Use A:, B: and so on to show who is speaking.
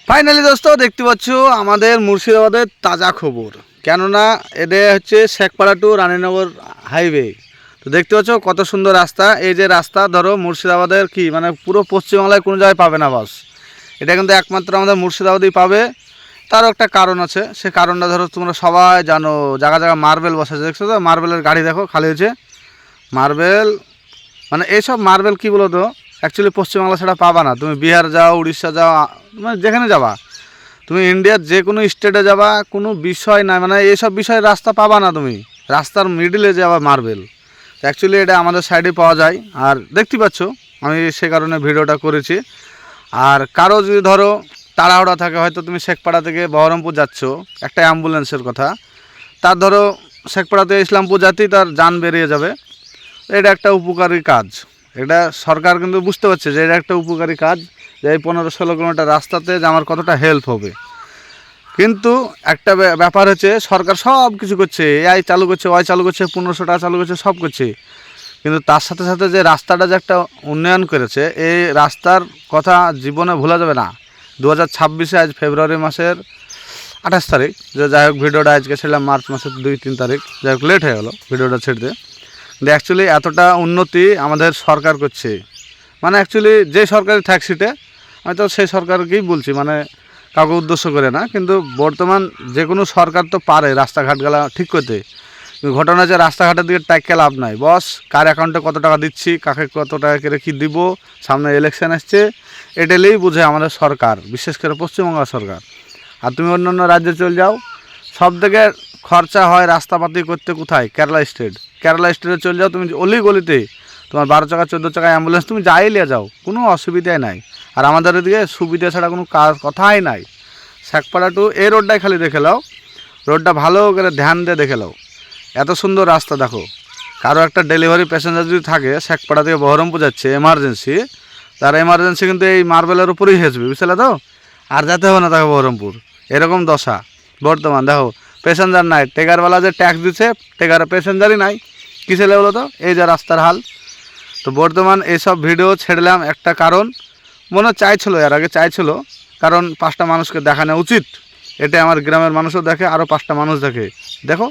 A: Finally দোস্ত দেখতে পাচ্ছ আমাদের মুর্শিদাবাদের তাজা খবর, কেননা এটা হচ্ছে শেখপাড়া টু রানীনগর হাইওয়ে। তো দেখতে পাচ্ছ কত সুন্দর রাস্তা। এই যে রাস্তা ধরো মুর্শিদাবাদের কি মানে পুরো পশ্চিমবাংলায় কোনো জায়গায় পাবে না বাস, এটা কিন্তু একমাত্র আমাদের মুর্শিদাবাদেই পাবে। তারও একটা কারণ আছে, সে কারণটা ধরো তোমরা সবাই জানো, জায়গা জায়গা মার্বেল বসেছে, দেখছো তো মার্বেলের গাড়ি দেখো খালি হয়েছে মার্বেল। মানে এইসব মার্বেল কী বলো তো, অ্যাকচুয়ালি পশ্চিমবাংলা ছাড়া পাবা না। তুমি বিহার যাও, উড়িষ্যা যাও, মানে যেখানে যাবা, তুমি ইন্ডিয়ার যে কোনো স্টেটে যাবা, কোনো বিষয় নাই, মানে এইসব বিষয়ে রাস্তা পাবা না। তুমি রাস্তার মিডিলে যাবা মার্বেল। অ্যাকচুয়ালি এটা আমাদের সাইডে পাওয়া যায়, আর দেখতে পাচ্ছ আমি সে কারণে ভিডিওটা করেছি। আর কারো যদি ধরো তাড়াহুড়া থাকে, হয়তো তুমি শেখপাড়া থেকে বহরমপুর যাচ্ছ, একটা অ্যাম্বুলেন্সের কথা, তার ধরো শেখপাড়াতে ইসলামপুর যাতেই তার যান বেরিয়ে যাবে। এটা একটা উপকারী কাজ, এটা সরকার কিন্তু বুঝতে পারছে যে এটা একটা উপকারী কাজ, যে এই 15-16 কিলোমিটার রাস্তাতে যে আমার কতটা হেল্প হবে। কিন্তু একটা ব্যাপার হচ্ছে, সরকার সব কিছু করছে, এআই চালু করছে, ওয়াই চালু করছে, 1500 টাকা চালু করছে, সব করছে, কিন্তু তার সাথে সাথে যে রাস্তাটা যে একটা উন্নয়ন করেছে, এই রাস্তার কথা জীবনে ভোলা যাবে না। 2026-এ আজ ফেব্রুয়ারি মাসের 28 তারিখ, যে যাই হোক ভিডিওটা আজকে ছিলাম মার্চ মাসের 2-3 তারিখ, যাই হোক লেট হয়ে গেলো ভিডিওটা ছেড়তে। কিন্তু অ্যাকচুয়ালি এতটা উন্নতি আমাদের সরকার করছে, মানে অ্যাকচুয়ালি যে সরকারি ট্যাক্সিতে, আমি তো সেই সরকারকেই বলছি, মানে কাউকে উদ্দেশ্য করে না। কিন্তু বর্তমান যে কোনো সরকার তো পারে রাস্তাঘাটগুলো ঠিক করতে। ঘটনা যে রাস্তাঘাটের দিকে টাইকে লাভ নাই, বস কার অ্যাকাউন্টে কত টাকা দিচ্ছি, কাকে কত টাকা করে কী দিব, সামনে ইলেকশন আসছে, এটালেই বুঝে আমাদের সরকার, বিশেষ করে পশ্চিমবঙ্গ সরকার। আর তুমি অন্যান্য রাজ্যে চলে যাও, সব থেকে খরচা হয় রাস্তাপাতি করতে কোথায়, কেরালা স্টেট। কেরালা স্টেটে চলে যাও তুমি, অলি গলিতে তোমার 12 চাকা 14 চাকা অ্যাম্বুলেন্স তুমি যাই নিয়ে যাও, কোনো অসুবিধাই নাই। আর আমাদের এদিকে সুবিধা ছাড়া কোনো কথাই নাই। শেখপাড়া টু এই রোডটাই খালি দেখে নাও, রোডটা ভালো করে ধ্যান দিয়ে দেখে নাও, এত সুন্দর রাস্তা। দেখো কারো একটা ডেলিভারি প্যাসেঞ্জার যদি থাকে শেখপাড়া থেকে বহরমপুর যাচ্ছে এমার্জেন্সি, তার এমার্জেন্সি কিন্তু এই মার্বেলের উপরেই হেসবে, বুঝলে তো, আর যেতে হবে না তাকে বহরমপুর। এরকম দশা বর্তমান। দেখো প্যাসেঞ্জার নাই, টেকারওয়ালা যে ট্যাক্স দিচ্ছে, টেকার প্যাসেঞ্জারই নাই, কী ছেলে বলো তো, এই যে রাস্তার হাল। তো বর্তমান এইসব ভিডিও ছেড়লাম একটা কারণ, মনে চাইছিল এর আগে চাইছিল, কারণ 5টা মানুষকে দেখানো উচিত, এটা আমার গ্রামের মানুষও দেখে, আরও 5টা মানুষ দেখে। দেখো